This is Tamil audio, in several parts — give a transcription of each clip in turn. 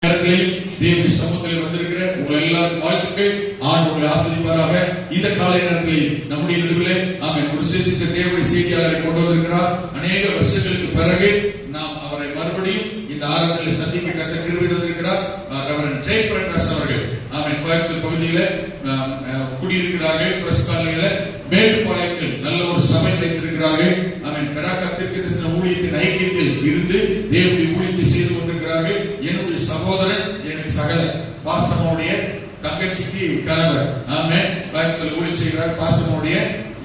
தேவனுடைய சமூகத்தில் வந்திருக்கிற உங்கள் எல்லாரும் வாழ்த்துக்கள். ஆண்டு உங்களை ஆசீர்வதிப்பாராக. இந்த காலை நேரத்தில் நம்முடைய நடுவில் ஆமென் ஒரு விசேஷித்த தேவனுடைய செய்தியாளரை கொண்டு வந்திருக்கிறார். அநேக வருஷங்களுக்கு பிறகு நாம் அவரை மறுபடியும் இந்த ஆராதனையில் சந்திக்க கர்த்தர் கிருபை தந்திருக்கிறார். ரெவரண்ட் ஜெயபிரகாஷ் அவர்கள் ஆமென் கோயம்புத்தூர் பகுதியில் குடியிருக்கிறார்கள். பிரஸ் காலையில மேட்டுப்பாளையத்தில் நல்ல ஒரு சபை வைத்திருக்கிறார்கள். ஆமென் பெராக்கத்திற்கு ஊழியத்தின் ஐக்கியத்தில் இருந்து தேவனுடைய ஊழியத்தை செய்து கொண்டிருக்கிறார்கள். என்னுடைய சகோதரன் எனக்கு சகல பாஸ்டமோடைய தங்கச்சிக்கு கணவர் ஆமென் கோயம்புத்தூர் ஊழியம் செய்கிறார். பாஸ்டமோடைய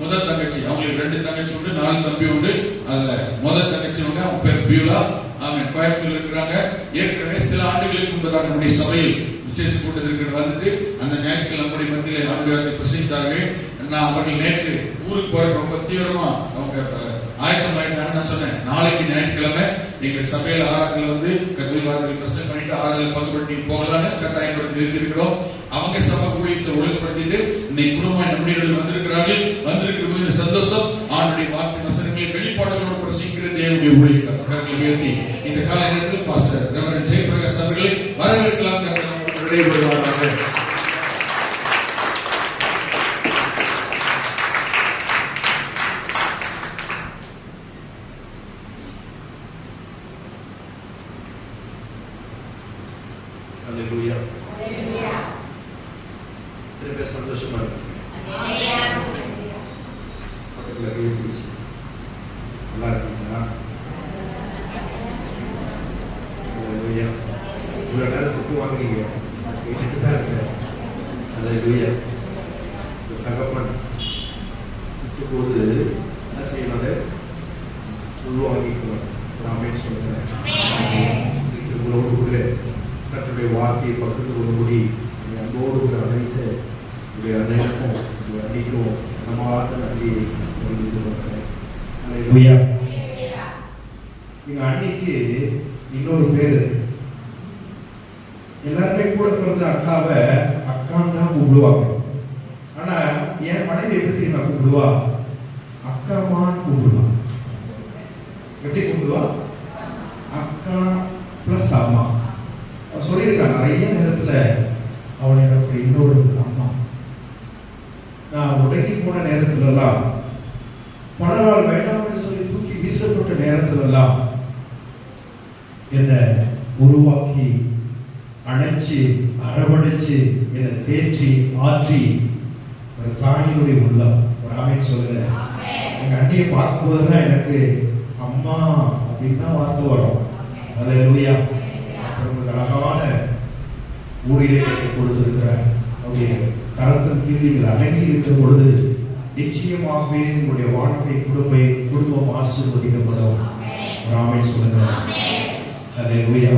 முதல் தங்கச்சி, அவங்களுக்கு 2 தங்கச்சி உண்டு, 4 தம்பி உண்டு. அதுல முதல் தங்கச்சி உண்டு, அவங்க பேர் பியூலா. ஆமென் கோயம்புத்தூர் இருக்கிறாங்க. ஏற்கனவே சில ஆண்டுகளுக்கு முன்பதாக நம்முடைய சபையில் விசேஷ கூட்டத்திற்கு வந்துட்டு அந்த ஞாயிற்றுக்கிழமை நம்முடைய மத்தியில் அவருடைய பிரசங்கித்தார்கள். நான் அவர்கள் நேற்று ஊருக்கு போற ரொம்ப தீவிரமா அவங்க ஆயத்தமாயிருந்தாங்க. நான் சொன்னேன், நாளைக்கு ஞாயிற்றுக்கிழமை எங்கள் சபையில் ஆராதனை வந்து கத்தோலிக்க வார்த்தையில் பிரசங்கம் பண்ணிட்டு ஆராதனை பங்கு பண்ணி போகலான்னு கட்டாயப்படுத்தி எழுதியிருக்கிறோம். அவங்க சபை ஊழியத்தை ஒழுங்குபடுத்திட்டு இன்னைக்கு குடும்பம் நம்முடைய வந்திருக்கிறார்கள். வந்திருக்கிற சந்தோஷம். ஆண்டுடைய வார்த்தை வசனங்களை வெளிப்பாடுகளோடு பிரசங்கிக்கிற தேவனுடைய ஊழியர்களை உயர்த்தி இந்த கால நேரத்தில் பாஸ்டர் ரெவரண்ட் ஜெயபிரகாஷ் அவர்களை வரவேற்கலாம். விடைபெறுவார்கள். Haleluya. Haleluya. Terima சந்தோஷமா இருக்கு. Haleluya. பக்கத்துல கை பிடிச்சு. நல்லா இருக்கீங்களா? Haleluya. இவ்வளவு நேரத்துக்கு வாங்குறீங்க. நான் கேட்டுட்டு தான் இருக்கேன். Haleluya. தகப்பன் திட்டு போது என்ன செய்யணும்? அதை உள்வாங்கிக்கணும். ஆமென் சொல்லுங்க. உங்களோடு கூட கர்த்தருடைய வார்த்தையை பகிர்ந்து கொள்ளும்படி அன்போடு கூட அழைத்து உடைய அன்னைக்கும் உடைய அன்னைக்கும் மனமார்ந்த நன்றியை தெரிவித்துக் கொள்கிறேன். ஹல்லேலூயா. எங்க அன்னைக்கு இன்னொரு பேர் இருக்கு. எல்லாருமே கூட பிறந்த அக்காவை அக்கான்னு தான் கூப்பிடுவாங்க. ஆனா என் மனைவி எப்படி தெரியுமா கூப்பிடுவா? அக்காமான்னு கூப்பிடுவா. எப்படி கூப்பிடுவா? அக்கா பிளஸ் அம்மா. சொல்லியிருக்காங்க நிறைய நேரத்துல அவளை எனக்கு இன்னொரு அம்மா. நான் உடங்கி போன நேரத்துல எல்லாம் பல நாள் வேண்டாம்னு சொல்லி தூக்கி வீசப்பட்ட நேரத்துல எல்லாம் என்னை உருவாக்கி அணைச்சு அரவணைச்சு என்னை தேற்றி ஆற்றி ஒரு தாயினுடைய உள்ளம். ஒரு ஆமென் சொல்லுங்க. எங்க அண்ணியை பார்க்கும் போதுதான் எனக்கு அம்மா அப்படின்னு தான் வார்த்தை வரும். ஹல்லேலூயா. அழகான ஊழியரை கொடுத்திருக்கிறார். அவருடைய கரத்தின் கீழ் நீங்கள் அடங்கி இருக்கிற பொழுது நிச்சயமாகவே உங்களுடைய வாழ்க்கை குடும்பம் ஆசீர்வதிக்கப்படும். ஆமென் சொல்லுங்க. ஹல்லேலூயா.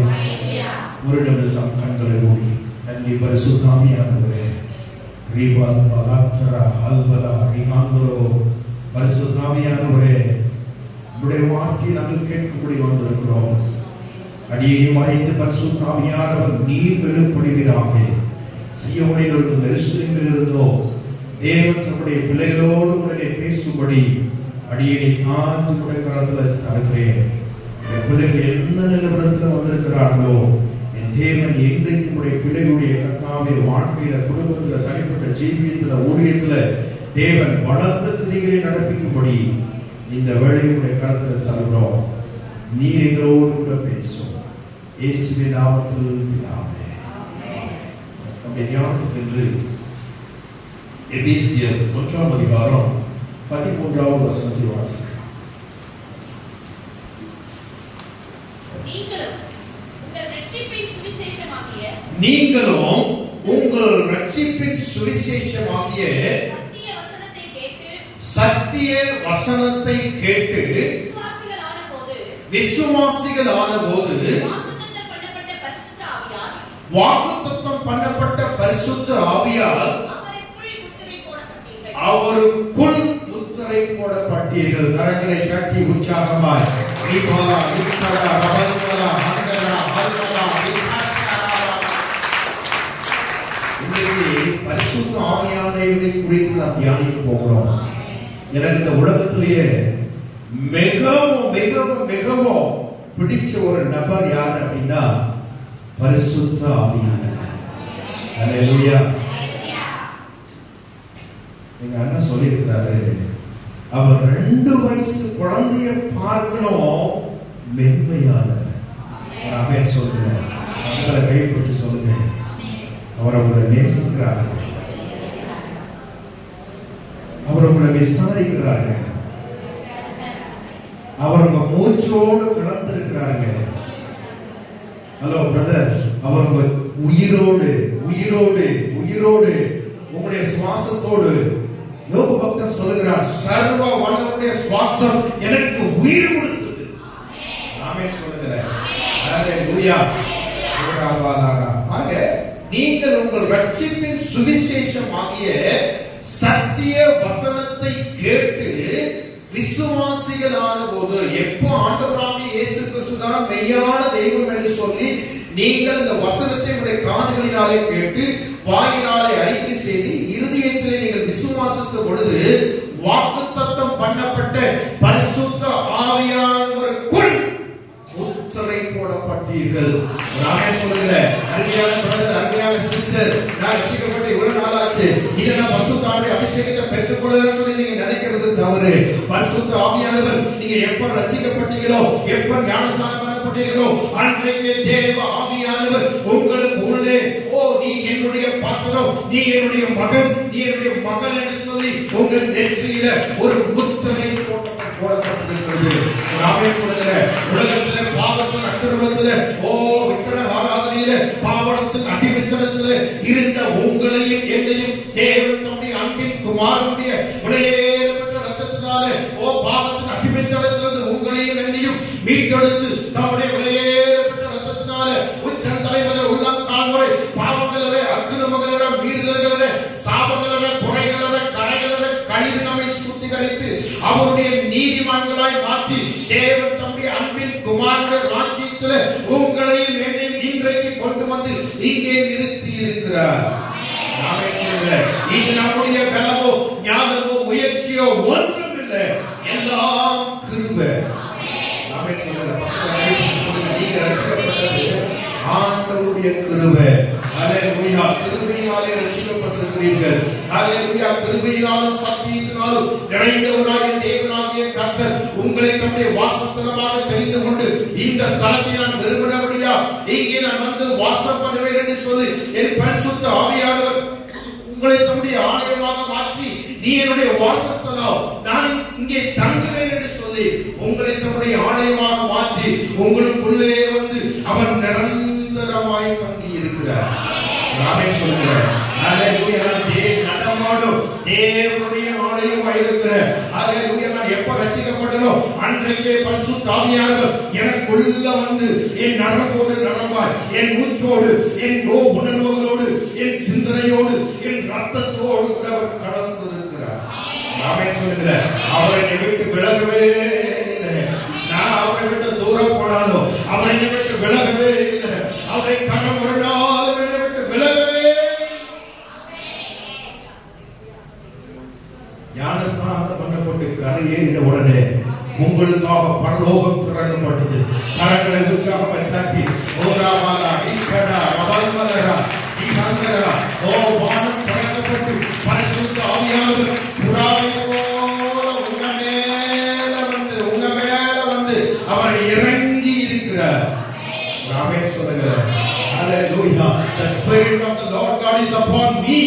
ஒரு நிமிஷம் கண்களை மூடி நன்றி பரிசுத்த ஆவியானவரே ரீபால் பலாத்ரா அல்பலா ரிஹாந்தரோ பரிசுத்த ஆவியானவரே உங்களுடைய வார்த்தையை நாங்கள் கேட்கப்படி வந்திருக்கிறோம். அடியை மறைந்து பரிசுத்த ஆவியானவர் நீர் வெளிப்படுவீராக. சீயோனிலிருந்து எருசலேமிலிருந்தோ தேவன் தம்முடைய பிள்ளைகளோடு உடனே பேசும்படி அடியை காத்து கூட கரத்துல தருகிறேன். என் பிள்ளைகள் என்ன நிலவரத்தில் வந்திருக்கிறார்களோ என் தேவன் இன்றைக்கு உடைய பிள்ளைகளுடைய கர்த்தாவே வாழ்க்கையில குடும்பத்துல தனிப்பட்ட ஜீவியத்துல ஊழியத்துல தேவன் பலத்த கிரிகளை நடப்பிக்கும்படி இந்த வேளையுடைய கரத்துல தருகிறோம். நீர் எங்களோடு கூட பேசும். இயேசுவின் நாமத்தில் பிதாவே. நம்முடைய தியானத்துக்கு என்று எபேசியர் 1ஆம் அதிகாரம் 13வது வசனத்தை வாசிக்கலாம். நீங்களும் உங்கள் ரட்சிப்பின் சுவிசேஷமாகிய சத்திய வசனத்தை கேட்டு விசுவாசிகளான போது வாக்குத்தத்தம் பண்ணப்பட்ட பரிசுத்த ஆவியால் அவருக்குள் முத்திரை போடப்பட்டீர்கள். கரங்களை கட்டி உற்சாகமாய் பரிசுத்த ஆவியானவரை குறித்து நாம் தியானிக்க போகிறோம். எனக்கு இந்த உலகத்திலேயே மிகவும் மிகவும் மிகவும் பிடிச்ச ஒரு நபர் யார் அப்படின்னா பரிசுத்த ஆவியானவர். அல்லேலூயா. எங்க அண்ணன் சொல்லியிருக்கிறாரு, அவர் 2 வயசு குழந்தைய பார்க்கணும் மென்மையானவர். அவன் சொல்லுங்க, அவரை கைப்பிடிச்சு சொல்லுங்க, அவர் உங்களை நேசிக்கிறார்கள், அவர் உங்களை விசாரிக்கிறார்கள், அவர் உங்க மூச்சோடு கலந்திருக்கிறாங்க. ஹலோ பிரதர், அவர் உங்க உயிரோடு உயிரோடு உயிரோடு உங்களுடைய சுவாசத்தோடு. யோபு பக்தன் சொல்லுகிறார், சர்வ வல்லவருடைய சுவாசம் எனக்கு உயிர் கொடுத்தது. ஆமென் சொல்லுங்க. ஹalleluya. பாருங்க, நீங்கள் உங்கள் ரட்சிப்பின் சுவிசேஷம் ஆகிய சத்திய வசனத்தை கேட்டு விசுவாசிகளான போது, எப்போ ஆண்டவராகிய இயேசு கிறிஸ்து தான் மெய்யான தெய்வம் என்று சொல்லி நீங்கள் இந்த வசனத்தை உங்களுடைய காதுகளினாலே கேட்டு வாயினாலே அறிக்கை செய்து இருதயத்திலே நீங்கள் விசுவாசித்த பொழுது வாக்குத்தத்தம் பண்ணப்பட்ட பரிசுத்த ஆவியானவருக்குள் முத்திரை போடப்பட்டீர்கள். ஆமென் சொல்லுங்க. அருமையான பிரதர், அருமையான சிஸ்டர், நான் ரட்சிக்கப்பட்ட இவ்வளவு நாள் ஆச்சு, இனி நான் பரிசுத்த ஆவியை அபிஷேகத்தை பெற்றுக்கொள்ளணும்னு சொல்லி நீங்க நினைக்கிறது தவறு. பரிசுத்த ஆவியானவர் நீங்க எப்ப ரட்சிக்கப்பட்டீங்களோ, எப்ப ஞானஸ்நானம் பண்ணப்பட்டீர்களோ, அன்றைக்கே தேவ ஆவியானவர் உங்களுக்கு உள்ளே, ஓ நீ என்னுடைய பாத்திரம், நீ என்னுடைய மகன், நீ என்னுடைய மகள் என்று சொல்லி உங்கள் நெற்றியில ஒரு முத்திரை போடப்பட்டிருக்கிறது. ஆமென் சொல்லுங்க. உலகத்திலே பாவத்தின் அக்கிரமத்திலே, ஓ விக்கிரக ஆராதனையிலே, பாவத்தின் அடிமைத்தனத்திலே இருந்த உங்களையும் என்னையும் தேவன் தம்முடைய அன்பின் குமாரனுடைய விலையேறப்பட்ட ரத்தத்தினாலே, ஓ பாவத்தின் அடிமைத்தனத்திலிருந்து உங்களையும் என்னையும் மீட்டெடுத்து தம்முடைய விலையேறப்பட்ட ரத்தத்தினாலே உச்சந்தலை முதல் உள்ளங்கால் வரை பாவங்களே, அக்கிரமங்களே, மீறுதல்களே, சாபங்களே, குறைகளே, கரைகளே கழுவி நம்மை சுத்திகரித்து அவருடைய நீதிமான்களாய் மாற்றி தேவன் தம்முடைய அன்பின் குமாரனுடைய ராஜ்யத்திலே உங்களையும் என்னையும் இன்றைக்கு கொண்டு வந்து இங்கே நிறுத்தி இருக்கிறார். இது நம்முடைய பலமோ ஞானமோ முயற்சியோ ஒன்றும் இல்லை, எல்லாம் கிருபை. நீங்க ரட்சிக்கப்பட்டது ஆண்டவருடைய கிருபை. ஹalleluya. கிருபையினாலே ரட்சிக்கப்பட்டிருக்கிறீர்கள். ஹalleluya. கிருபையினாலும் சத்தியத்தினாலும் நிறைந்தவராகிய தேவனாகிய கர்த்தர் உங்களை தம்முடைய வாசஸ்தலமாக தெரிந்து கொண்டு, இந்த ஸ்தலத்தை நான் விரும்பினபடியா இங்கே நான் வந்து வாசம் பண்ணுவேன் என்று சொல்லி என் பரிசுத்த ஆவியானவர் உங்களை தம்முடைய ஆலயமாக மாற்றி, நீ என்னுடைய வாசஸ்தலம், நான் இங்கே தங்குவேன் என்று சொல்லி உங்களை தம்முடைய ஆலயமாக மாற்றி உங்களுக்குள்ளே வந்து அவர் நிரந்தரமாய் தங்கி இருக்கிறார். ஆமென் சொல்லுங்க. ஹalleluya. நடமாடும் தேவனுடைய ஆலயமாய் இருக்கிறார். ஹalleluya. நான் எப்ப ரட்சிக்கப்பட்டனோ அன்றைக்கே பரிசுத்த ஆவியானவர் எனக்குள்ள வந்து என் நரம்போடு நரம்பாய், என் மூச்சோடு, என் உணர்வுகளோடு, என் சிந்தனையோடு, என் ரத்தத்தோடு கூட அவர் கலந்திருக்கிறார். ஆமென் சொல்லுங்க. அவர் என்னை விட்டு விலகவே இல்லை. நான் அவரை விட்டு தூரம் போனாலும் அவர் என்னை விட்டு விலகவே இல்லை. அவரை கரம் வருடாலும் என்னை விட்டு விலகவே. ஞானஸ்நானம் பண்ணப்பட்டு கரையேறின உடனே உங்களுக்காக பரலோகம் திறக்கப்பட்டது. கரங்களை உற்சாகமாய் தட்டி, ஓராமாலா இக்கடா ரவல்மலரா இஹங்கரா, ஓ வானம் திறக்கப்பட்டு பரிசுத்த ஆவியானவர் புறாவை போல உங்க மேல வந்து அவர் இறங்கி இருக்கிறார். ஆமென் சொல்லுங்க. ஹalleluya. The spirit of the Lord God is upon me.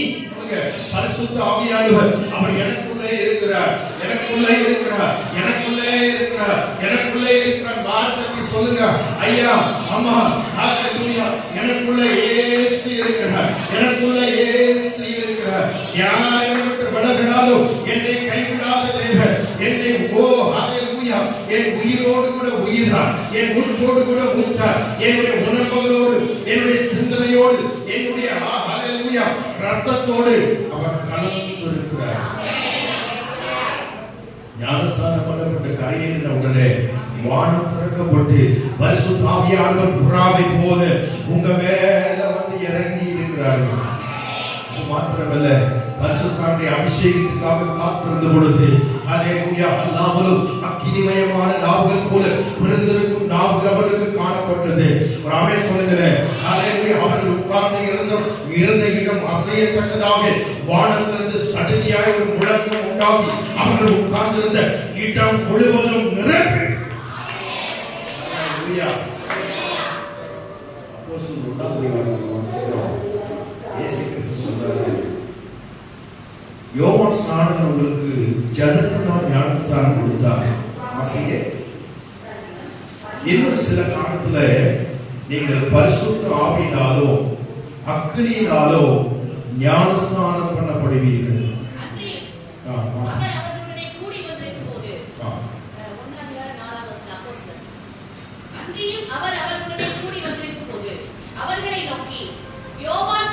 பரிசுத்த ஆவியானவர் அவர் எனக்குள்ளே இருக்கிறார், எனக்குள்ளே இருக்கிறார், எனக்குள்ளே இருக்கிறார், எனக்குள்ளே இருக்கிறார். வார்த்தைக்கு சொல்லுங்க, ஐயா அம்மா, ஹalleluya. எனக்குள்ளே இயேசு இருக்கிறார், எனக்குள்ளே இயேசு இருக்கிறார். யார் என்னை விட்டு விலகினாலும் என்னை கைவிடாத தேவன், என்னை ஓ ஹalleluya, என் உயிரோடு கூட உயிரார், என் மூச்சோடு கூட மூச்சார், என்னுடைய உணர்வுகளோடு, என்னுடைய சிந்தனையோடு, என்னுடைய ஹalleluya ரத்தத்தோடு அவர் கலந்திருக்கிறார். ஞானஸ்நானம் பண்ணப்பட்ட கரையேறின உடனே வானம் திறக்கப்பட்டு பரிசுத்த ஆவியானவர் புறாவை போல உங்க மேல வந்து இறங்கி இருக்கிறார்கள். மாத்திரமல்ல, பரிசுத்தாவின் அபிஷேகத்துக்காக காத்திருந்த பொழுது ஹalleluya அல்லாமலும் அக்கினிமயமான நாவுகள் போல பிறந்திருக்கும் நாவுகள் அவருக்கு காணப்பட்டது. ஆமென் சொல்லுங்க. அசையத்தக்கதாக வானத்திலிருந்து சடதியாய் ஒரு முழக்கம் உண்டாகி அவர்கள் உட்கார்ந்திருந்த இடம் முழுவதும் நிரப்பி இயேசு கிறிஸ்து சொல்றாரு, யோவான் ஸ்நானன் உங்களுக்கு ஜலத்தினால் ஞானஸ்நானம் கொடுத்தார். ஆசிரிய இன்னும் சில காலத்துல நீங்கள் பரிசுத்த ஆவியினாலோ அக்கினியினாலோ ஞானஸ்நானம் பண்ணப்படுவீர்கள். யோவான்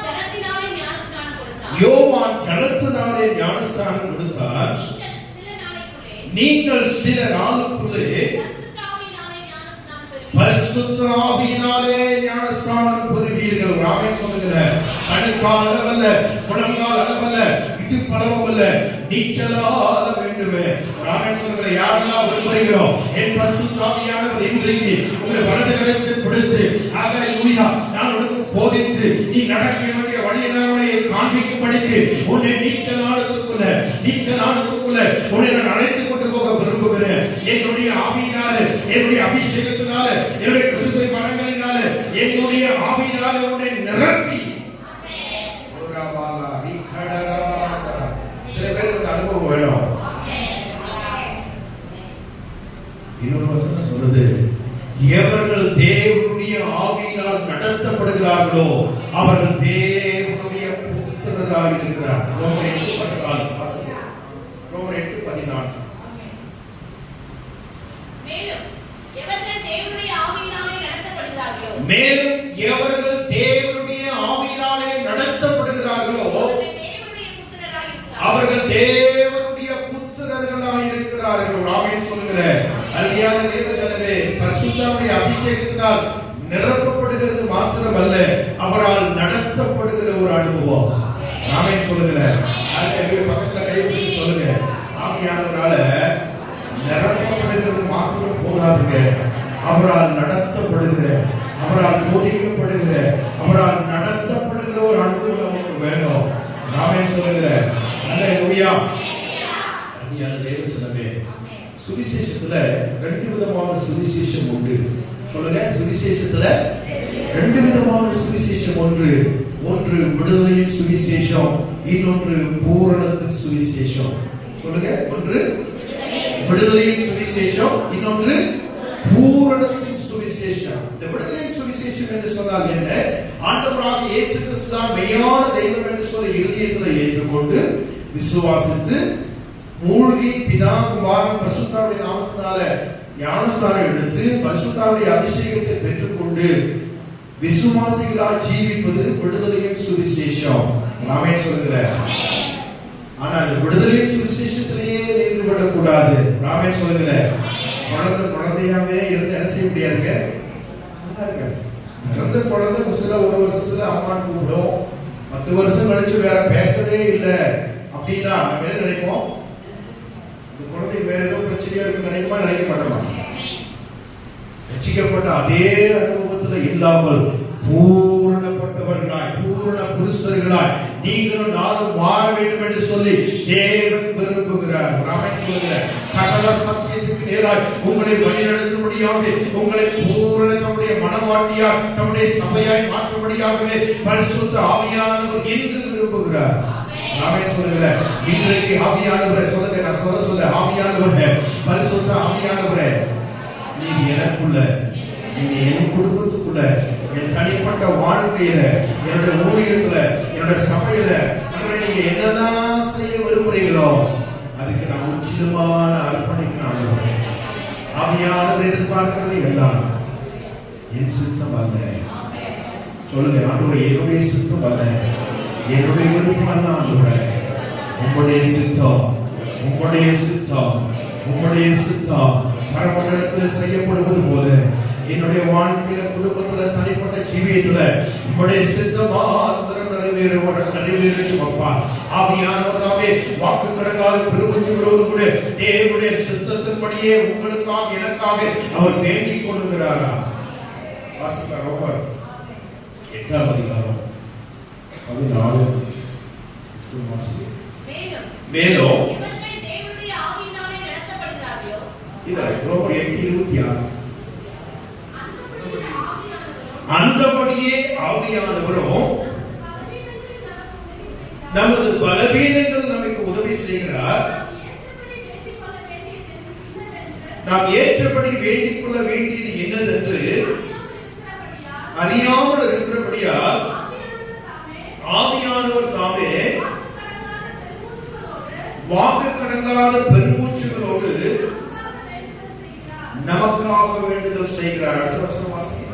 ஜலத்தினாலே ஞானஸ்நானம் கொடுத்தார். நீங்கள் சில நாளுக்குள்ளே பரிசுத்த ஆவியினாலே ஞானஸ்நானம் பெறுவீர்கள். ஆமென் சொல்லுங்க. கணுக்கால் அளவல்ல, முழங்கால் அளவல்ல, இடுப்பளவல்ல, நீச்சலால வேண்டுமே. ஆமென் சொல்லுங்க. யாரெல்லாம் விரும்புகிறோம் என் பரிசுத்த ஆவியானவர் இன்றைக்கு உங்களை வலது கரத்தை பிடித்து ஹalleluya நான் உனக்கு போதித்து நீ நடக்க வேண்டிய வழியினை காண்பிக்கும்படிக்கு உன்னை நீச்சலானதுக்குள்ள உன்னை நான் அழைத்துக் கொண்டு போக விரும்புகிறேன். என்னுடைய ஆவியினால, என்னுடைய அபிஷேகத்தினால, என்னுடைய கிருபை வரங்களினால, என்னுடைய ஆவியினால உன்னை நிரப்பி அனுபவம் வேணும். இன்னொரு வசனம் சொல்லுது, எவர்கள் தேவனுடைய ஆவியினால் நடத்தப்படுகிறார்களோ அவர்கள் தேவனுடைய புத்திரராக இருக்கிறார். ரோமர் 8:14. ரோமர் 8:14. மேலும் எவர்கள் தேவனுடைய ஆவியினாலே நடத்தப்படுகிறார்களோ அவர்கள் தேவனுடைய புத்திரர்களாக இருக்கிறார்கள். ஆமென் சொல்லுங்க. அருமையான தேவ ஜனமே, பரிசுத்தமுடைய அபிஷேகத்தினால் நிரப்பப்படுகிறது மாத்திரமல்ல, அவரால் நடத்தப்படுகிற ஒரு அனுபவம். ஆமென் சொல்லுங்க. பக்கத்துல கைப்பிடிச்சு சொல்லுங்க, ஆவியானவரால நிரப்பப்படுகிறது மாத்திரம் போதாதுங்க, அவரால் நடத்தப்படுகிற, அவரால் போதிக்கப்படுகிற, அவரால் நடத்தப்படுகிற ஒரு அனுபவம் நமக்கு வேணும். ஆமென் சொல்லுங்க. அல்லேலூயா. அருமையான தேவ ஜனமே, சுவிசேஷத்துல ரெண்டு விதமான சுவிசேஷம் உண்டு. சொல்லுங்க. சுவிசேஷத்துல ரெண்டு விதமான சுவிசேஷம் ஒன்று விடுதலையின் சுவிசேஷம், இன்னொன்று பூரணத்தின் சுவிசேஷம். சொல்லுங்க. ஒன்று விடுதலையின் சுவிசேஷம், இன்னொன்று பூரணத்தின் சுவிசேஷம். இந்த விடுதலையின் சுவிசேஷம் என்று சொன்னால் என்ன? ஆண்டவராக இயேசு கிறிஸ்து தான் மெய்யான தெய்வம் என்று சொல்லி இருதயத்தில் ஏற்றுக்கொண்டு விசுவாசித்து மூழ்கி பிதா குமாரன் பரிசுத்தாவின் நாமத்தினால ஞானஸ்நானம் எடுத்து பரிசுத்தாவின் அபிஷேகத்தை பெற்றுக்கொண்டு விசுவாசிகளாய் ஜீவிப்பது விடுதலையின் சுவிசேஷம். ஆமென் சொல்லுங்க. ஆனா இந்த விடுதலையின் சுவிசேஷத்திலேயே நின்று விடக்கூடாது. ஆமென் சொல்லுங்க. குழந்தையாவே இருந்து என்ன செய்ய முடியாதுங்க. பிறந்த குழந்தை சில ஒரு வருஷத்துல அம்மான்னு கூப்பிடும், 10 வருஷம் கழிச்சு வேற பேசவே இல்லை அப்படின்னா நம்ம என்ன நினைப்போம்? இந்த குழந்தைக்கு வேற ஏதோ பிரச்சனையா இருக்கு நினைக்குமா, நினைக்க மாட்டோமா? ரட்சிக்கப்பட்ட அதே அனுபவத்துல இல்லாமல் பூரணப்பட்டவர்களாய், பூரண புருஷர்களாய் நீங்களும் நானும் மாற வேண்டும் என்று சொல்லி தேவன் விரும்புகிறார். ஆமென் சொல்லுங்க. சகல சத்தியத்துக்கு நேராய் உங்களை வழிநடத்தும்படியாக, உங்களை பூரண தம்முடைய மனவாட்டியாய், தம்முடைய சபையாய் மாற்றும்படியாகவே பரிசுத்த ஆவியானவர் என்று விரும்புகிறார். ஆமென் சொல்லுங்க. இன்றைக்கு ஆவியானவரே சொல்லுங்க. நான் சொல்ல ஆவியானவரே, பரிசுத்த ஆவியானவரே, நீங்க எனக்குள்ள, நீங்க என் குடும்பத்துக்குள்ள, என் தனிப்பட்ட வாழ்க்கையில, என்னோட ஊழியத்துல, என்னோட சபையில நீங்க என்னெல்லாம் செய்ய விரும்புறீங்களோ அதுக்கு நான் முற்றிலுமான அர்ப்பணிக்கணும். ஆவியானவர் எதிர்பார்க்கிறது எல்லாம் என் சித்தம் அல்ல. சொல்லுங்க. ஆண்டவரே, என்னுடைய சித்தம் அல்ல, என்னுடைய விருப்பம் அல்ல. ஆண்டவரே, உம்முடைய சித்தம், உம்முடைய சித்தம், உம்முடைய சித்தம் பரமண்டலத்தில் செய்யப்படுவது போல என்னுடைய வாழ்க்கையில, குடும்பத்துல, தனிப்பட்ட ஜீவியத்துல உம்முடைய சித்தம் மாத்திரம் நிறைவேறட்டும் அப்பா. ஆவியானவராவே வாக்கு கடங்கால பெருமூச்சோடு கூட தேவனுடைய சித்தத்தின்படியே உங்களுக்காக எனக்காக அவர் வேண்டிக் கொள்கிறாரா? வாசிக்க ரோமர் 8 அதிகாரம் 14 மேலும் இவர்கள் தேவனுடைய ஆவியினாலே நடத்தப்படுகிறார்களோ இல்ல ரோமர் 8:26 அந்தபடியே ஆவியானவரும் அந்தபடியே ஆவியானவரும் நமது பலவீனங்கள் நமக்கு உதவி செய்கிறார். நாம் ஏற்றபடி வேண்டிக் கொள்ள வேண்டியது என்னதென்று அறியாமல் இருக்கிறபடியால் ஆவியானவர் தாமே வாக்கு கடங்காத பெருமூச்சுகளோடு நமக்காக வேண்டுதல் செய்கிறார். அடுத்த வசனம் வாசிங்க.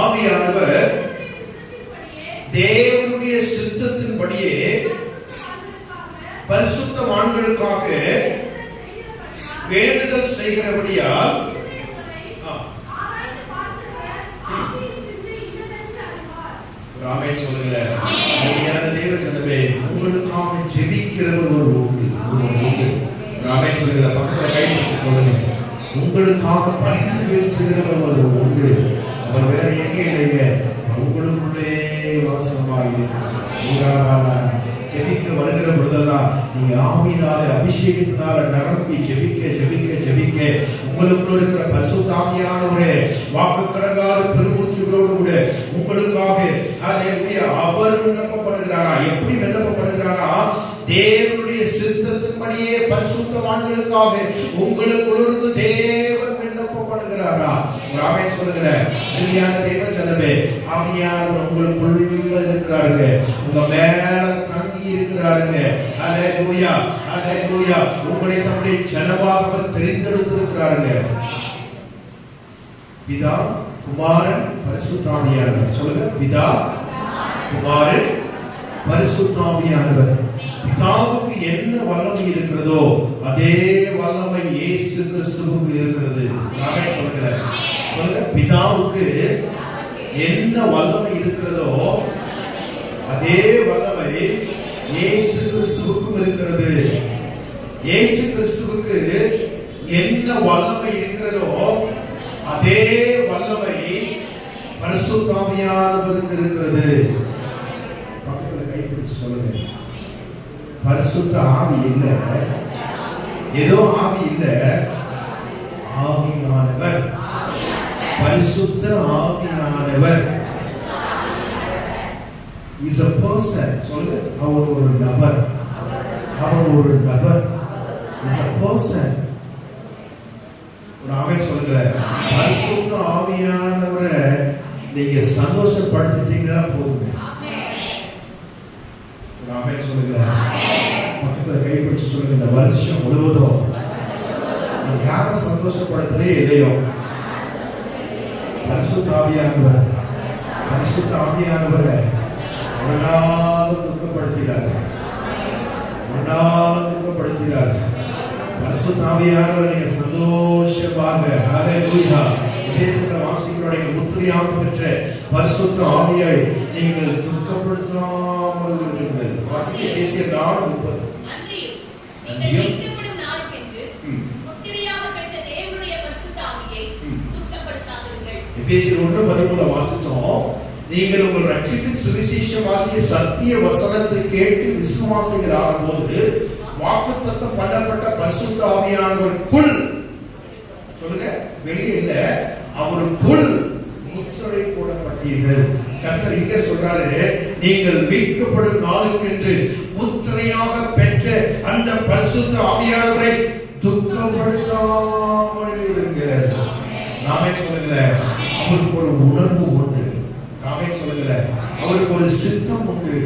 ஆவியானவர் தேவனுடைய சித்தத்தின்படியே பரிசுத்தவான்களுக்காக வேண்டுதல் செய்கிறபடியால் ராமேஷ் சொல்லுங்க. தேவ ஜனமே, உங்களுக்காக ஜெபிக்கிறவர் ஒரு உண்டு. ராமேஷ் சொல்லுங்க. பக்கத்துல கை வச்சு சொல்லுங்க. உங்களுக்காக பரிந்து பேசுகிறவர் ஒரு உண்டு. அவர் வேற எங்கே இல்லைங்க, உங்களுக்குள்ளே வாசமாயிருக்கிறார். ஜெபிக்க வருகிற பொழுதெல்லாம் நீங்க ஆவியினாலே அபிஷேகத்தினால நிரம்பி ஜெபிக்க ஜெபிக்க ஜெபிக்க உங்களுக்குள்ள இருக்கிற பரிசுத்த ஆவியானவரே வாக்கு கடங்காத பெருமூச்சுகளோடு கூட உங்களுக்காக அவர் விண்ணப்பப்படுகிறாரா? எப்படி விண்ணப்பப்படுகிறாரா? தேவனுடைய சித்தத்தின்படியே பரிசுத்தவான்களுக்காக உங்களுக்குள்ளிருந்து தேவன் விண்ணப்பப்படுகிறாரா? ஒரு ஆமென் சொல்லுங்க. அருமையான தேவ ஜனமே, ஆவியானவர் உங்களுக்குள்ள இருக்கிறாருங்க, உங்க மேல தங்கி இருக்கிறாருங்க. ஹல்லேலூயா, ஹல்லேலூயா. உங்களை தம்முடைய ஜனமாக அவர் தெரிந்தெடுத்திருக்கிறாருங்க. பிதா, குமாரன், பரிசுத்த ஆவியானவர். சொல்லுங்க. பிதா, குமாரன், பரிசுத்த ஆவியானவர். பிதாவுக்கு என்ன வல்லமை இருக்கிறதோ அதே வல்லமை இயேசு கிறிஸ்துவுக்கு இருக்கிறது. ஆமென் சொல்லுங்க. சொல்லுங்க. பிதாவுக்கு என்ன வல்லமை இருக்கிறதோ அதே வல்லமை இயேசு கிறிஸ்துவுக்கும் இருக்கிறது. இயேசு கிறிஸ்துவுக்கு என்ன வல்லமை இருக்கிறதோ அதே வல்லமை பரிசுத்த ஆவியானவருக்கு இருக்கிறது. பக்கத்துல கை பிடிச்சு சொல்லுங்க. பரிசுத்த ஆவி இல்ல, ஏதோ ஆவி இல்ல, ஆவியானவர். பரிசுத்த ஆவியானவர் is a person. சொல்லுங்க. அவர் ஒரு நபர். அவர் ஒரு நபர். is a person. ஒரு ஆமென் சொல்லுங்க. பரிசுத்த ஆவியானவரை நீங்க சந்தோஷப்படுத்திட்டீங்கன்னா போதுங்க. ஒரு ஆமென் சொல்லுங்க. பக்கத்துல கை பிடிச்சு சொல்லுங்க. இந்த வருஷம் முழுவதும் நீங்க யாரை சந்தோஷப்படுத்துறே இல்லையோ பரிசுத்த ஆவியானவர், பரிசுத்த ஆவியானவரை ஒரு நாளும் துக்கப்படுத்திடாது, ஒரு நாளும் துக்கப்படுத்திடாது. பரிசுத்த ஆவியானவரை நீங்க சந்தோஷமாக ஹல்லேலூயா தேசத்தை வாசிக்கிறோடைய முத்திரையாக பெற்ற பரிசுத்த ஆவியை நீங்கள் துக்கப்படுத்தாமல் இருங்கள். வாசிக்க பேசிய நாள் 30. எபேசியர் 1:13 வாசித்தோம். நீங்கள் உங்கள் ரட்சிப்பின் சுவிசேஷமாகிய சத்திய வசனத்தை கேட்டு விசுவாசிகள் ஆகும்போது வாக்குத்தத்தம் பண்ணப்பட்ட பரிசுத்த ஆவியானவருக்குள், சொல்லுங்க, வெளியே இல்ல, அவருக்குள் முத்திரை போடப்பட்டீர்கள். கர்த்தர் இங்க சொல்றாரு, நீங்கள் மீட்கப்படும் நாளுக்கென்று முத்திரையாக பெற்ற அந்த பரிசுத்த ஆவியானவரை துக்கப்படுத்தாமல் இருங்கள். நாமே சொல்லுங்க. அவருக்கு ஒரு உணர்வு உண்டு. நாமே சொல்லுங்க. அவருக்கு ஒரு சித்தம் உண்டு.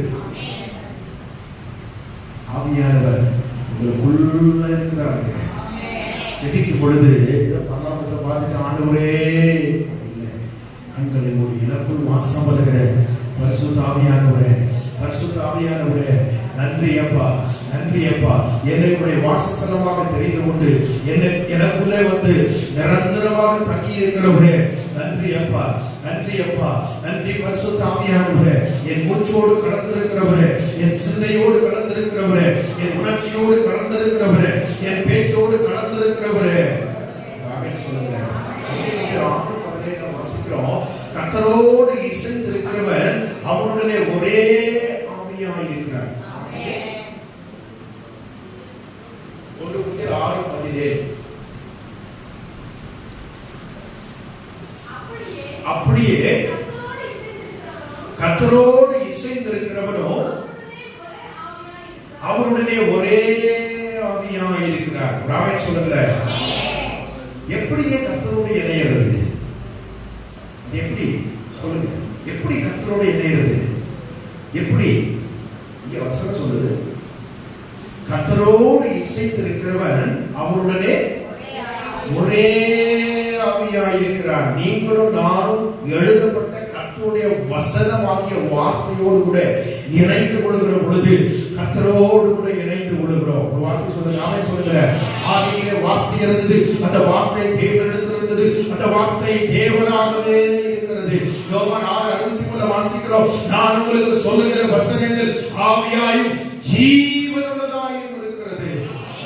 ஆவியானவர் உங்களுக்குள்ள இருக்கிறாங்க. ஜெபிக்கும் பொழுது இதை பரலோகத்தை பார்த்துட்டு ஆண்டவரே இல்லை, கண்களை மூடி எனக்குள் வாசம் வருகிற பரிசுத்த ஆவியானவரே, பரிசுத்த ஆவியானவரே, நன்றி அப்பா, நன்றி அப்பா. என்னுடைய வாசஸ்தலமாக தெரிந்து கொண்டு எனக்குள்ளே வந்து நிரந்தரமாக தங்கி இருக்கிறவரே, நன்றி அப்பா, நன்றி அப்பா, நன்றி பரிசுத்த ஆவியானவரே. என் மூச்சோடு கலந்திருக்கிறவரே, என் சிந்தையோடு கலந்திருக்கிறவரே, என் உணர்ச்சியோடு கலந்திருக்கிறவரே, என் பேச்சோடு கலந்திருக்கிறவரே. ஆமென் சொல்லுங்க. வாசிக்கிறோம். கர்த்தரோடு இசைந்திருக்கிறவன் அவனுடனே ஒரே ஆவியாய் இருக்கிறான். கர்த்தரோடு இசைந்திருக்கிறவனோ அவருடனே ஒரே ஆவியாய் இருக்கிறார். ஆமென் சொல்லுங்க. எப்படிங்க கர்த்தரோடு இணையிறது? எப்படி சொல்லுங்க? எப்படி கர்த்தரோடு இணையிறது? எப்படி? இங்க வசனம் சொல்லுது, கர்த்தரோடு இசைந்திருக்கிறவன் அவருடனே ஒரே ஆவியாய் இருக்கிறார். நீங்களும் நானும் எழுதப்பட்ட கர்த்தருடைய வசனமாகிய வார்த்தையோடு கூட இணைந்து கொள்கிற பொழுது கர்த்தரோடு கூட இணைந்து கொள்கிறோம். ஒரு வார்த்தை சொல்லுங்க. ஆமென் சொல்லுங்க. ஆதியிலே வார்த்தை இருந்தது, அந்த வார்த்தை தேவனிடத்தில் இருந்தது, அந்த வார்த்தை தேவனாகவே இருக்கிறது. யோவான் 6:63 வாசிக்கிறோம், நான் உங்களுக்கு சொல்லுகிற வசனங்கள் ஆவியாயும் ஜீவனுள்ளதாயும் இருக்கிறது.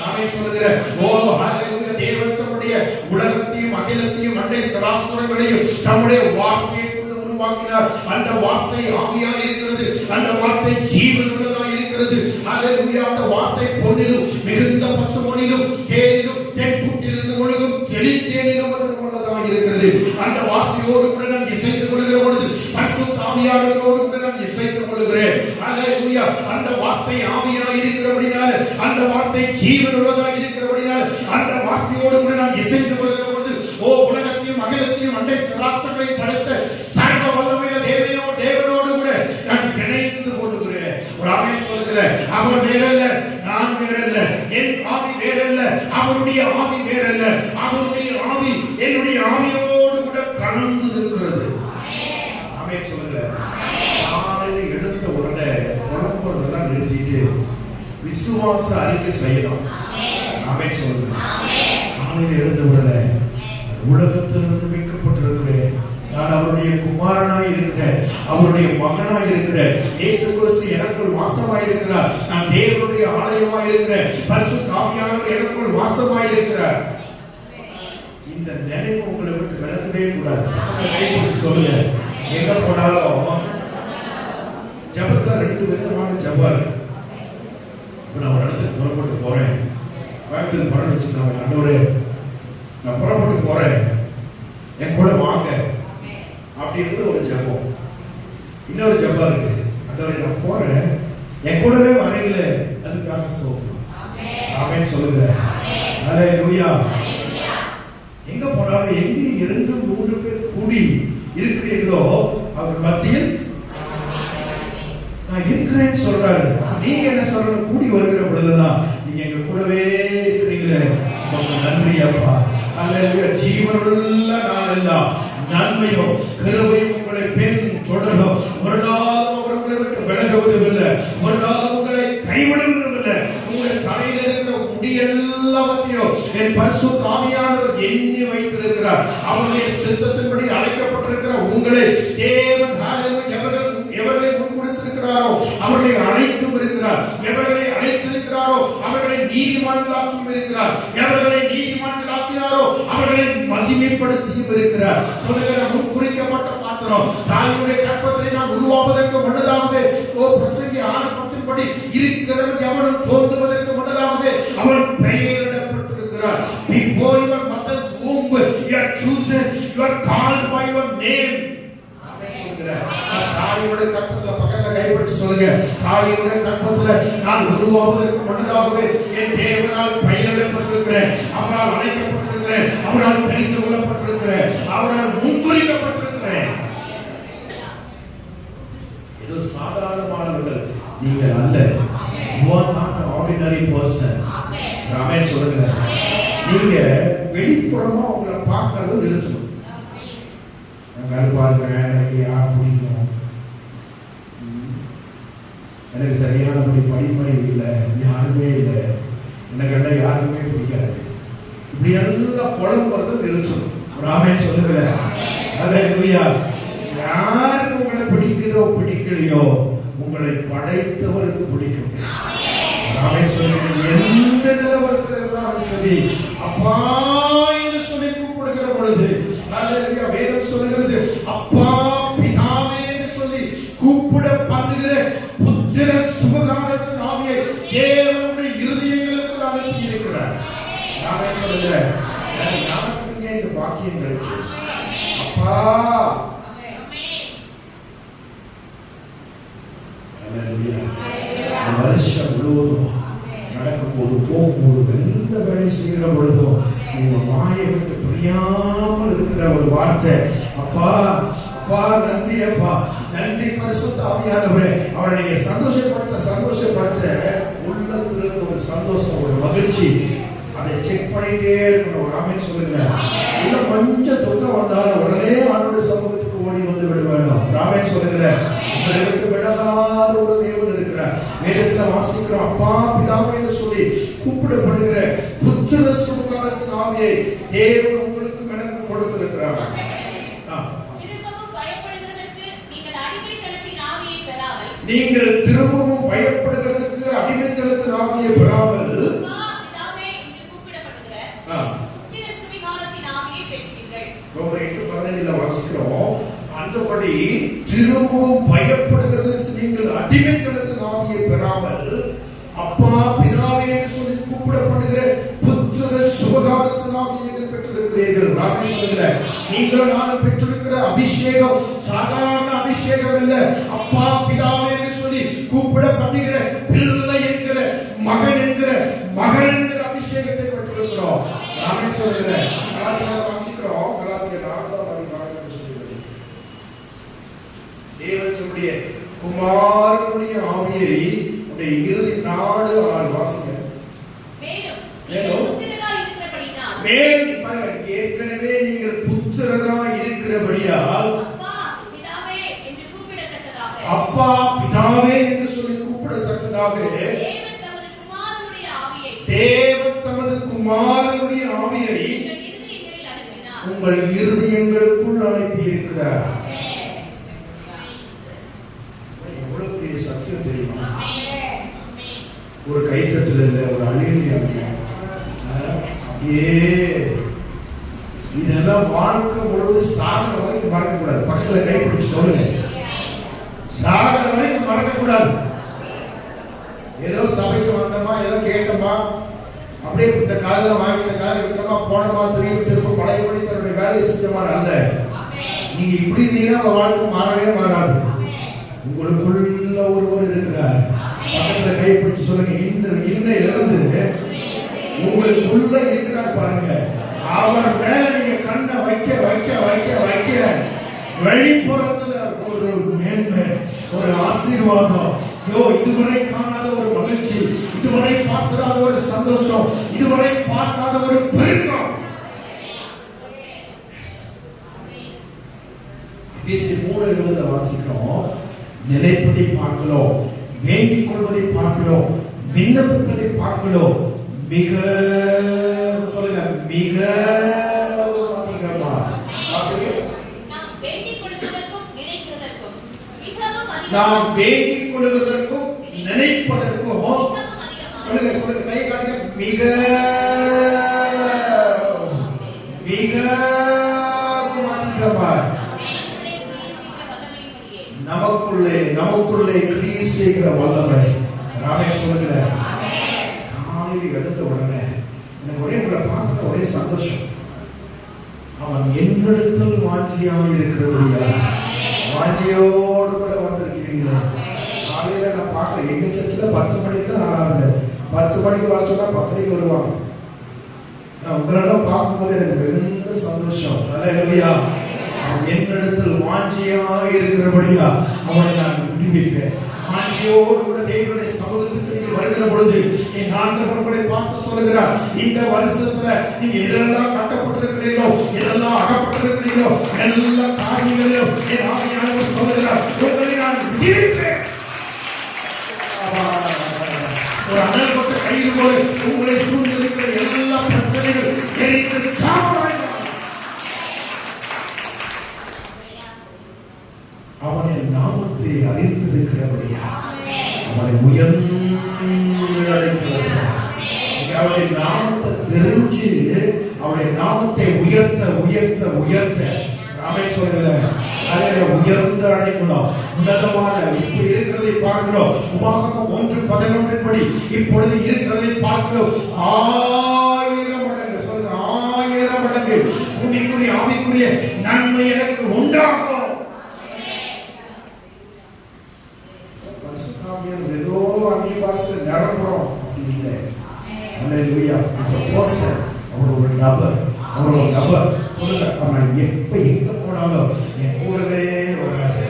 ஆமென் சொல்லுங்க. ஓ ஹalleluya. தேவன் தம்முடைய உலகத்தையும் அகிலத்தையும் அண்டை சராசரங்களையும் தம்முடைய வார்த்தையை கொண்டு உருவாக்கினார். அந்த வார்த்தை ஆவியாய் இருக்கிறது, அந்த வார்த்தை ஜீவனுள்ளதாய் இருக்கிறது. ஹalleluya. அந்த வார்த்தை பொன்னிலும் மிகுந்த பசுமொழியிலும் தேனிலும் தென்புட்டிலிருந்து ஒழுகும் தெளித்தேனிலும் உள்ளதாய் இருக்கிறது. அந்த வார்த்தையோடு கூட நான் இசைந்து கொள்கிற பொழுது பரிசுத்த ஆவியானவரோடு கூட நான் இசைந்து கொள்கிறேன். ஹalleluya. அந்த வார்த்தை ஆவியாய் இருக்கிறபடியால், அந்த வார்த்தை ஜீவனுள்ளதாய் இருக்கிறபடியால், அந்த வார்த்தையோடு கூட நான் இசைந்து கொள்கிற பொழுது ஓ உலகத்தையும் அகிலத்தையும் அண்டை சராசரங்களையும் படைத்த சர்வ வல்லமையுள்ள தேவனோடு கூட நான் இணைந்து கொள்கிறேன். ஒரு ஆமென் சொல்லுங்க. அவர் வேறல்ல, நான் வேறல்ல, என் ஆவி வேறல்ல, அவருடைய ஆவி வேறல்ல, அவருடைய ஆவி என்னுடைய ஆவியோடு கூட கலந்து இருக்கிறது. ஆமென் சொல்லுங்க. காலையில எழுந்த உடனே உணவுறதெல்லாம் நிறுத்திட்டு விசுவாச அறிக்கை செய்யணும். ஆமென் சொல்லுங்க. காலையில எழுந்த உடனே உலகத்திலிருந்து மீட்கப்பட்டிருக்கிறேன், நான் அவருடைய குமாரனாய் இருக்கிறேன், அவருடைய மகனாய் இருக்கிறேன், இயேசு கிறிஸ்து எனக்குள் வாசமாய் இருக்கிறார், நான் தேவனுடைய ஆலயமாய் இருக்கிறேன், பரிசுத்த ஆவியானவர் எனக்குள் வாசமாய் இருக்கிறார். இந்த நினைவு உங்களை விட்டு விலகவே கூடாது. சொல்லுங்க. எங்க போனாலும் ஜபத்துல 2 விதமான ஜபம் இருக்கு. இப்ப நான் ஒரு இடத்துக்கு புறப்பட்டு போறேன், கோயம்புத்தூர் போறேன்னு வச்சுக்கோங்க. ஆண்டவரே நான் புறப்பட்டு போறேன், என் கூட வாங்க அப்படின்றது ஒரு ஜபம். இன்னொரு ஜபம் இருக்கு, ஆண்டவரே நான் போறேன், என் கூடவே வரீங்களே அதுக்காக ஸ்தோத்திரம். ஆமென் சொல்லுங்க. ஹalleluya. எங்க போனாலும் எங்க 2-3 பேர் கூடி இருக்கிறீர்களோ அவர் மத்தியில் நான் இருக்கிறேன்னு சொல்றாரு. நீங்க என்ன சொல்றீங்க? கூடி வருகிற பொழுதுதான் நீங்க எங்க கூடவே இருக்கிறீங்களே, நன்றி அப்பா. ஹalleluya. ஜீவனுள்ள நாளெல்லாம் நன்மையோ கிருபையும் உங்களை பின் தொடரும். ஒரு நாளும் அவர் உங்களை விட்டு விலகுவதில்லை, ஒரு நாளும் உங்களை கைவிடுவதில்லை. உங்கள் தலையில் இருக்கிற முடியெல்லாவற்றையும் என் பரிசுத்த ஆவியானவர் எண்ணி வைத்திருக்கிறார். அவருடைய சித்தத்தின்படி அழைக்கப்பட்டிருக்கிற உங்களை தேவன் எவர்களை முன்குறித்திருக்கிறாரோ அவர்களை அழைத்தும் இருக்கிறார். எவர்களை அழைத்திருக்கிறாரோ அவர்களை நீதிமான்களாக்கியும் இருக்கிறார். எவர்களை நீதிமான்களாக்கினாரோ அவர்களை மகிமைப்படுத்தியும் இருக்கிறார். சொல்லுகிற முன்குறிக்கப்பட்ட பாத்திரம் தாயுடைய கற்பத்திலே நாம் உருவாவதற்கு முன்னதாகவே பிரசங்கி 6:10 இருக்கிறவன் எவனும் தோன்றுவதற்கு முன்னதாகவே அவன் பெயரிடப்பட்டிருக்கிறார். Before your mother's womb you are chosen, you are called by your name. தாயோட கற்பத்துல பக்கத்துல கைப்பிடிச்சு சொல்லுங்க. தாயோட கற்பத்துல நான் உருவாவதற்கு முன்னதாகவே என் தேவனால் பெயரிடப்பட்டிருக்கிறேன், அவரால் அழைக்கப்பட்டிருக்கிறேன், அவரால் தெரிந்து கொள்ளப்பட்டிருக்கிறேன், அவரால் முன்குறிக்கப்பட்டிருக்கிறேன். ஏதோ சாதாரணமானவர்கள் நீங்கள் அல்ல. You are not an ordinary person. ஆமென் சொல்லுங்க. நீங்க வெளிப்புறமா உங்களை பார்க்கறது நிறுத்தணும். கருப்பா இருக்கிறேன், எனக்கு யார் பிடிக்கும், எனக்கு சரியானபடி படிப்பறிவு இல்லை, யாருமே இல்லை, எனக்கு கண்ட யாருமே பிடிக்காது, இப்படி எல்லாம் புலம்புறத நிறுத்தணும். ஆமென் சொல்லுங்க. ஹalleluya. யாருக்கு உங்களை பிடிக்குதோ பிடிக்கலையோ உங்களை படைத்தவருக்கு பிடிக்கும். ஆமென் சொல்லுங்க. எந்த நிலவரத்தில் இருந்தாலும் சரி அப்பா என்று சொல்லி கூப்பிடுகிற பொழுது ஹalleluya வேதம் சொல்லுகிறது அப்பா பிதாவே என்று சொல்லி கூப்பிட பண்ணுகிற புத்திர சுபகாரத்தின் ஆவியை தேவனுடைய இருதயங்களுக்கு அமைத்து இருக்கிறார். ஆமென் சொல்லுங்க. யாருக்குங்க இந்த பாக்கியம் கிடைக்கும்? அப்பா அல்லேலூயா. இந்த வருஷம் முழுவதும் நடக்கும்போது போகும்போது எந்த வேலை செய்கிற பொழுதோ நீங்க வாயை விட்டு புரியாமல் இருக்கிற ஒரு வார்த்தை, அப்பா அப்பா நன்றி, அப்பா நன்றி பரிசுத்த ஆவியானவரே, அவரை நீங்க சந்தோஷப்படுத்த உள்ளத்திலிருந்து ஒரு சந்தோஷம், ஒரு மகிழ்ச்சி, அதை செக் பண்ணிட்டே இருக்கணும். ஒரு ஆமென் சொல்லுங்க. இன்னும் கொஞ்சம் துக்கம் வந்தாலும் உடனே ஆண்டவருடைய சமூகத்துக்கு ஓடி வந்து விட வேணும். ஒரு ஆமென் சொல்லுங்க. உங்களுக்கு விலகாத ஒரு தேவன் இருக்கிறார். வேதத்துல வாசிக்கிறோம், அப்பா பிதாவே என்று சொல்லி கூப்பிடப்படுகிற புத்திர சுகாரத்தின் ஆவியை தேவன் உங்களுக்கு எனக்கு கொடுத்திருக்கிறார். நீங்கள் திரும்பவும் பயப்படுகிறதுக்கு அடிமைத்தனத்தின் ஆவியை பெறாமல் ரோமர் 8:15 வாசிக்கிறோம், அந்தபடி திரும்பவும் பயப்படுகிறதுக்கு நீங்கள் அடிமைத்தனத்தின் ஆவியை பெறாமல் அப்பா பிதாவே என்று சொல்லி கூப்பிடப்படுகிற புத்திர சுகாரத்தின் ஆவியை நீங்கள் பெற்றிருக்கிறீர்கள். ராமேஷ் சொல்லுகிற நீங்கள் நானும் பெற்றிருக்கிற அபிஷேகம் சாதாரண அபிஷேகம் இல்ல. அப்பா பிதாவே என்று சொல்லி கூப்பிடப்படுகிற பிள்ளை என்கிற மகன் என்கிற மகள் என்கிற அபிஷேகத்தை பெற்றிருக்கிறோம். ராமேஷ் சொல்லுகிற கலாத்தியார் வாசிக்கிறோம், கலாத்தியர் 4ஆம் அதிகாரம் என்று சொல்லுகிறது, தேவனுடைய குமாரனுடைய ஆவியை உடைய இறுதி 4:6 வாசிங்க. மேலும் ஏற்கனவே நீங்கள் புத்திரராய் இருக்கிறபடியால் அப்பா பிதாவே என்று சொல்லி கூப்பிடத்தக்கதாக தேவன் தமது குமாரனுடைய ஆவியை உங்கள் இருதயங்களுக்குள் அனுப்பி இருக்கிறார். எவ்வளவு பெரிய சத்தியம் தெரியுமா? ஒரு கைத்தட்டல் இல்லை, ஒரு அழிவு அப்படியே இதெல்லாம் வாழ்க்கை முழுவது சாகர வரைக்கும் மறக்க கூடாது. பக்கத்துல கைப்பிடிச்சு சொல்லுங்க, சாகர வரைக்கும் மறக்க கூடாது. ஏதோ சபைக்கு வந்தோமா, ஏதோ கேட்டோமா, அப்படியே இந்த காதல வாங்கி இந்த காதல விட்டோமா, போனமா, திரும்ப பழையபடி தன்னுடைய வேலையை செஞ்சமா அல்ல. நீங்க இப்படி இருந்தீங்கன்னா வாழ்க்கை மாறவே மாறாது. உங்களுக்குள்ள ஒருவர் இருக்கிறார். பக்கத்துல கைப்பிடிச்சு சொல்லுங்க, இன்னையிலிருந்து உங்களுக்குள்ள இருக்கிறார் பாருங்க. அவர் மேல நீங்க கண்ணை வைக்க வைக்க வைக்க வைக்க வெளிப்புறத்துல ஒரு மேன்மை, ஒரு ஆசீர்வாதம், இதுவரை காணாத ஒரு மகிழ்ச்சி, இதுவரை பார்க்காத ஒரு சந்தோஷம், இதுவரை பார்க்காத ஒரு பெருக்கம். எபேசியர் 3:20 வாசிக்கிறோம், நினைப்பதை பார்க்கிறோம், வேண்டிக் கொள்வதை பார்க்கிறோம், விண்ணப்பிப்பதை பார்க்கிறோம், மிக சொல்லுங்க, மிக அதிகமா நாம் வேண்டிக் கொள்வதற்கும் நினைப்பதற்கும் சொல்லுங்க சொல்லுங்க, கை காட்டுங்க, மிக மிக அதிகமா நமக்குள்ளே கிரியை செய்கிற வல்லமை. ராமேஷ் சொல்லுங்க. காலையில் எடுத்த உடனே எனக்கு உங்களை பார்த்த ஒரே சந்தோஷம். அவன் என்னிடத்தில் வாஞ்சியாக இருக்கிறபடியா, வாஞ்சியோடு கூட வந்திருக்கிறீங்க. காலையில நான் பார்க்கிறேன், எங்க சர்ச்சில் 10 மணிக்கு தான் ஆராதனை. 10 மணிக்கு வர சொன்னா 10 மணிக்கு வருவாங்க. நான் உங்களெல்லாம் பார்க்கும்போது எனக்கு மிகுந்த சந்தோஷம். அல்லேலூயா. என்னிடத்தில் வாஞ்சியாக இருக்கிறபடியா அவனை நான் விடுவிப்பேன். வாஞ்சியோடு கூட தேவனுடைய சமூகத்துக்கு நீங்கள் வருகிற பொழுது என் ஆண்டவர் உங்களை பார்த்து சொல்லுகிறார், இந்த வருஷத்துல நீங்க எதெல்லாம் கட்டப்பட்டிருக்கிறீர்களோ, எதெல்லாம் அகப்பட்டிருக்கிறீர்களோ, எல்லா காரியங்களிலும் என் ஆவியானவர் சொல்லுகிறார், உங்களை நான் விடுவிப்பேன். ஒரு அனல்பட்ட கயிறு போல உங்களை சூழ்ந்திருக்கிற எல்லா பிரச்சனைகள் எரிந்து சாம்பலாய் அவனின் நாமத்தை அறிந்திருக்கிறபடியா அவனை உயர்ந்தடைக்கிறார். அவருடைய நாமத்தை தெரிஞ்சு அவருடைய நாமத்தை உயர்த்த உயர்த்த உயர்த்த ராமேஷ் சொல்லுங்க, உயர்ந்த அடைக்கணும், உன்னதமான இப்ப இருக்கிறதை பார்க்கிறோம். உபாகமம் 1:11 படி இப்பொழுது இருக்கிறதை பார்க்கிறோம். 1000 மடங்கு சொல்லுங்க, 1000 மடங்கு பூமிக்குரிய ஆவிக்குரிய நன்மை எனக்கு உண்டாகும். அந்நிய பாஷையில நிரப்புறோம் அப்படி இல்லை. அல்லேலூயா. It's a person. அவர் ஒரு நபர். அவர் ஒரு நபர். சொல்லுங்க, நான் எப்ப எங்க போனாலும் என் கூடவே வராது.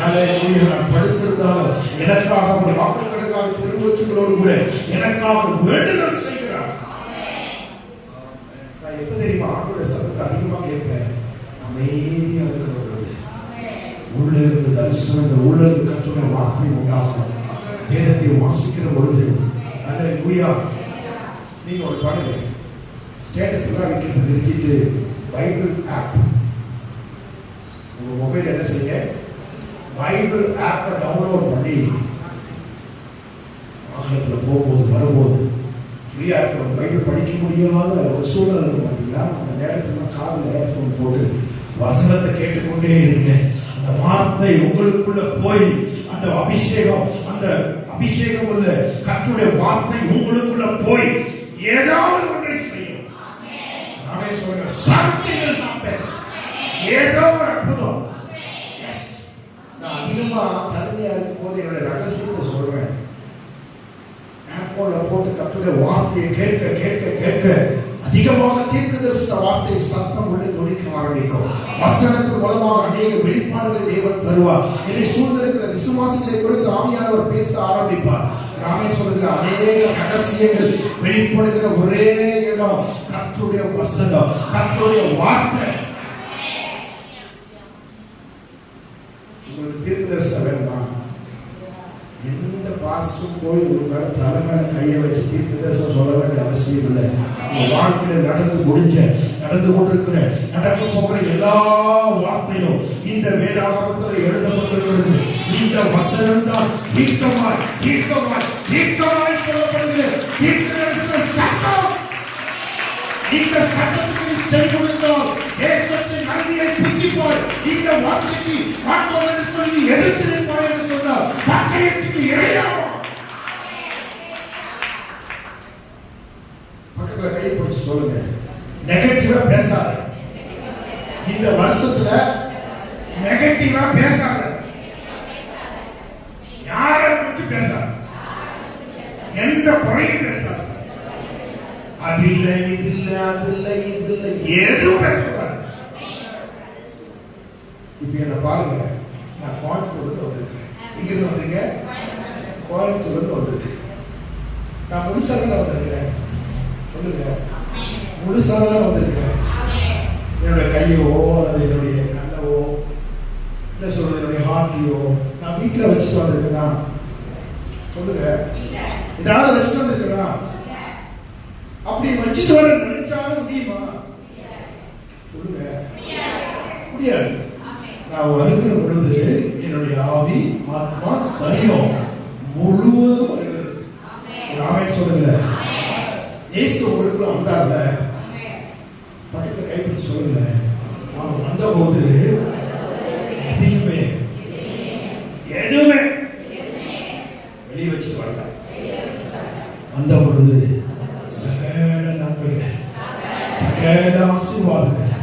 அல்லேலூயா. நான் படுத்திருந்தாலும் எனக்காக ஒரு வாக்குகளுக்காக பெருமூச்சுகளோடு கூட எனக்காக வேண்டுதல் செய்கிறார். நான் எப்ப தெரியுமா ஆண்டோட சத்தத்தை அதிகமா கேட்பேன்? அமைதியா இருக்கிற பொழுது, உள்ள இருந்து தரிசனங்கள், உள்ள இருந்து கர்த்தருடைய வார்த்தை உண்டாகும். வேதத்தை வாசிக்கிற பொழுது, அல்லேலூயா. நீங்க ஒரு பாருங்க, ஸ்டேட்டஸ் எல்லாம் வைக்கிறது நிறுத்திட்டு பைபிள் ஆப், உங்க மொபைல் என்ன செய்யுங்க, பைபிள் ஆப்பை டவுன்லோட் பண்ணி வாகனத்தில் போகும்போது வரும்போது ஃப்ரீயா இருக்கும். பைபிள் படிக்க முடியாத ஒரு சூழல் இருக்கும் பார்த்தீங்களா, அந்த நேரத்தில் காதில் ஏர்ஃபோன் போட்டு வசனத்தை கேட்டுக்கொண்டே இருங்க. அந்த வார்த்தை உங்களுக்குள்ள போய் அந்த அபிஷேகம் உள்ள கர்த்தருடைய வார்த்தை உங்களுக்குள்ள போய் ஏதாவது ஒன்றை செய்யும். நானே சொல்றேன், சாத்தியங்கள் நாப்பேன், ஏதோ ஒரு அற்புதம். நான் அதிகமா தனிமையா இருக்கும் போது என்னுடைய ரகசியத்தை சொல்றேன். ஆப்போல போட்டு கர்த்தருடைய வார்த்தையை கேட்க கேட்க கேட்க அதிகமாக தீர்க்கதரிசன வார்த்தை சத்தம் உள்ளே துணிக்க ஆரம்பிக்கும். வசனத்தின் மூலமாக அநேக வெளிப்பாடுகளை தேவன் தருவார். என்னை சூழ்ந்திருக்கிற விசுவாசங்களை குறித்து ஆவியானவர் பேச ஆரம்பிப்பார். ராமன் சொல்லுகிற அநேக ரகசியங்கள் வெளிப்படுகிற ஒரே இடம் கர்த்தருடைய வசனம், கர்த்தருடைய வார்த்தை. உங்களுக்கு தீர்க்கதரிசனம் வேணுமா? எந்த பாஸ்டரும் போய் ஒரு மேல தலை மேல கையை வச்சு தீர்க்கதரிசனம் சொல்ல வேண்டிய அவசியம் இல்லை. உங்க வாழ்க்கையில நடந்து கொண்டிருக்கிற நடக்க போகிற எல்லா வார்த்தையும் இந்த வேதாகமத்தில் எழுதப்பட்டிருக்கிறது. இந்த வசனம் தான் தீர்க்கமாய் சொல்லப்படுகிற தீர்க்கதரிசன சட்டம். இந்த சட்டத்துக்கு செல்லுங்கள், தேசத்தின் நன்மையை புசிப்பாய். இந்த வார்த்தைக்கு மாட்டோம் சொல்லி எதிர்த்திருப்பாய் என்று சொன்னால் பட்டயத்துக்கு இரையாகும். பக்கத்துல கை பிடிச்சு சொல்லுங்க, நெகட்டிவா பேசாத. இந்த வருஷத்துல நெகட்டிவா பேசாத, யாரை பற்றி பேசாத, எந்த குறையும் பேசாத. அது இல்லை, இது இல்லை, அது இல்லை, இது இல்லை, எதுவும் பேசக்கூடாது. இப்ப என்ன பாருங்க, நான் கோயம்புத்தூர்ல வந்திருக்கேன். இங்கிருந்து வந்திருக்கேன், கோயம்புத்தூர்ல வந்திருக்கேன். நான் முழுசாக வந்திருக்கேன். சொல்லுங்க, முழுசாக வந்திருக்கேன். என்னுடைய கையோ அல்லது என்னுடைய கண்ணவோ என்ன சொல்றது, என்னுடைய ஹார்ட்டையோ நான் வீட்டுல வச்சுட்டு வந்திருக்கேனா? சொல்லுங்க, ஏதாவது வச்சுட்டு வந்திருக்கேனா? அப்படி வச்சுட்டு வர நினைச்சாலும் முடியுமா? சொல்லுங்க, முடியாது. நான் வருகிற பொழுது என்னுடைய ஆவி, ஆத்மா, சரீரம் முழுவதும் வருகிறது. ராமன் சொல்லுங்க, இயேசு உங்களுக்குள்ள வந்தார்ல, பக்கத்துல கைப்பிடிச்சு சொல்லுங்க, அவர் வந்த போது எதுவுமே வெளியே வச்சுட்டு வரல. வந்த பொழுது சகல நன்மைகள், சகல ஆசீர்வாதங்கள்,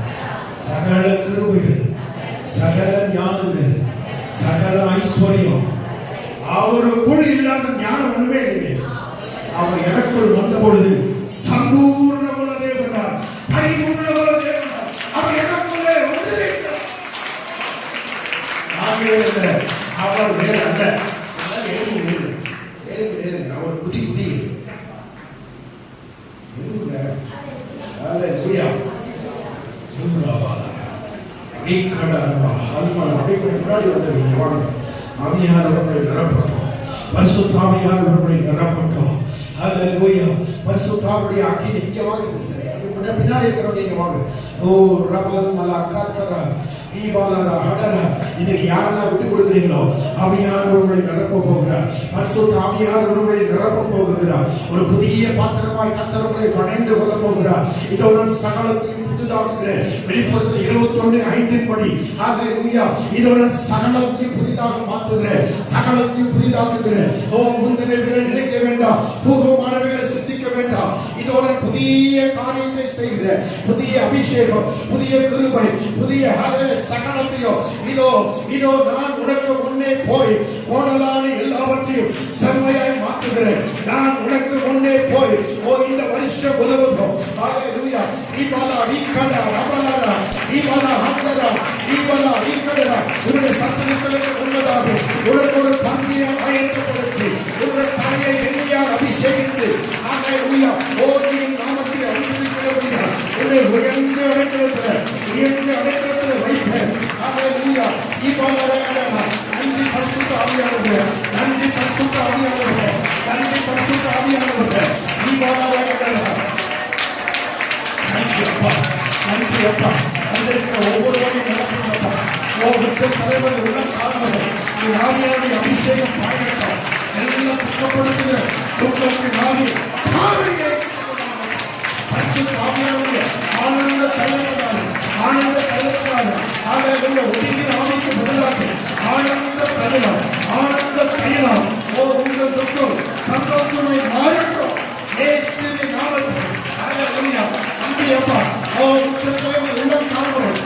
சகல கிருபைகள், சகல ஞானங்கள், சகல ஐஸ்வர்யம், அவருக்குள் இல்லாத ஞானம் ஒண்ணுமே இல்லை. அவர் எனக்குள் வந்த பொழுது சம்பூர்ணமுள்ள தேவனார், பரிபூர்ணமுள்ள தேவனார் அவர் எனக்குள்ளே வந்திருக்கிறார். அவர் வேற அல்ல, அவர் புதி முன்னாடி வந்து வாங்க. ஆவியானவர்களை நிரப்பட்டோம், பரிசுத்த ஆவியானவர்களை நிரப்பட்டோம். ஹல்லேலூயா. பரிசுத்த ஆவியுடைய அக்கினி இங்க வாங்க சிஸ்டர், பின்னாடி இருக்கிறவங்க இங்க வாங்க. ஓ ரபல் மலகாத்தரா ஈபாலரா ஹடரா. இன்னைக்கு யாரெல்லாம் விட்டு கொடுக்குறீங்களோ ஆவியானவர்களை நிரப்ப போகிறார். பரிசுத்த ஆவியானவர்களை நிரப்ப போகிறார். ஒரு புதிய பாத்திரமாய் கர்த்தரை வணைந்து கொள்ள போகிறார். இதோ நான் சகலத்தையும் புதிதாக்குகிறேன். வெளிப்படுத்தல் 21:5 படி ஹல்லேலூயா. இதோ நான் சகலத்தையும் புதிதாக மாற்றுகிறேன், சகலத்தையும் புதிதாக்குகிறேன். ஓ முந்தினவைகளை நினைக்க வேண்டாம், பூர்வமானவைகளை சிந்திக்க வேண்டாம். இதோ நான் புதிய காரியத்தை செய்கிறேன். புதிய அபிஷேகம், புதிய கிருபை, புதிய சகலத்தையும் இதோ நான் உனக்கு முன்னே போய் கோணலான எல்லாவற்றையும் செம்மையாய் மாற்ற நடத்துகிறேன். நான் உனக்கு முன்னே போய் இந்த வருஷம் உலகம் ஹalleluya ஈபாலா ஈகடா ரபலா ஈபாலா ஹத்தரா ஈபாலா ஈகடா உன்னுடைய சத்துருக்களுக்கு முன்னதாக உனக்கு ஒரு பந்தியை ஆயத்தப்படுத்தி உன்னுடைய தலையை எண்ணெயால் அபிஷேகித்து ஹalleluya நீ நாமத்தை அறிவிக்கிறபடியா உன்னை உயர்ந்த இடத்துல வைப்பேன். ஹalleluya ஈபாலா ரபலா நன்றி பரிசுத்த ஆவியானவரே, நன்றி பரிசுத்த ஆவியானவரே, நன்றி பரிசுத்த ஆவியானவரே. ஈபாலா ரபலா நன்றி அப்பா, நன்றி அப்பா. வந்திருக்கிற ஒவ்வொருவரையும் நடத்துங்கப்பா. உச்ச தலைவர் உள்ள காரணம் ஆவியானுடைய அபிஷேகம் பாயட்டும். எல்லாம் துக்கப்படுத்துகிற துக்கத்துக்கு நாவி ஆவியானுடைய ஆனந்த தலைவராக ஆனந்த தலைவராக ஆலயங்கள் ஒதுங்கிற ஆவிக்கு பதிலாக ஆனந்த தலைவர் ஆனந்த தைலம் உங்கள் துக்கம் சந்தோஷமாய் மாறட்டும். இயேசுவின் நாமத்தில் ஹalleluya. நன்றி அப்பா. உச்ச தலைவர் உள்ள காரணம்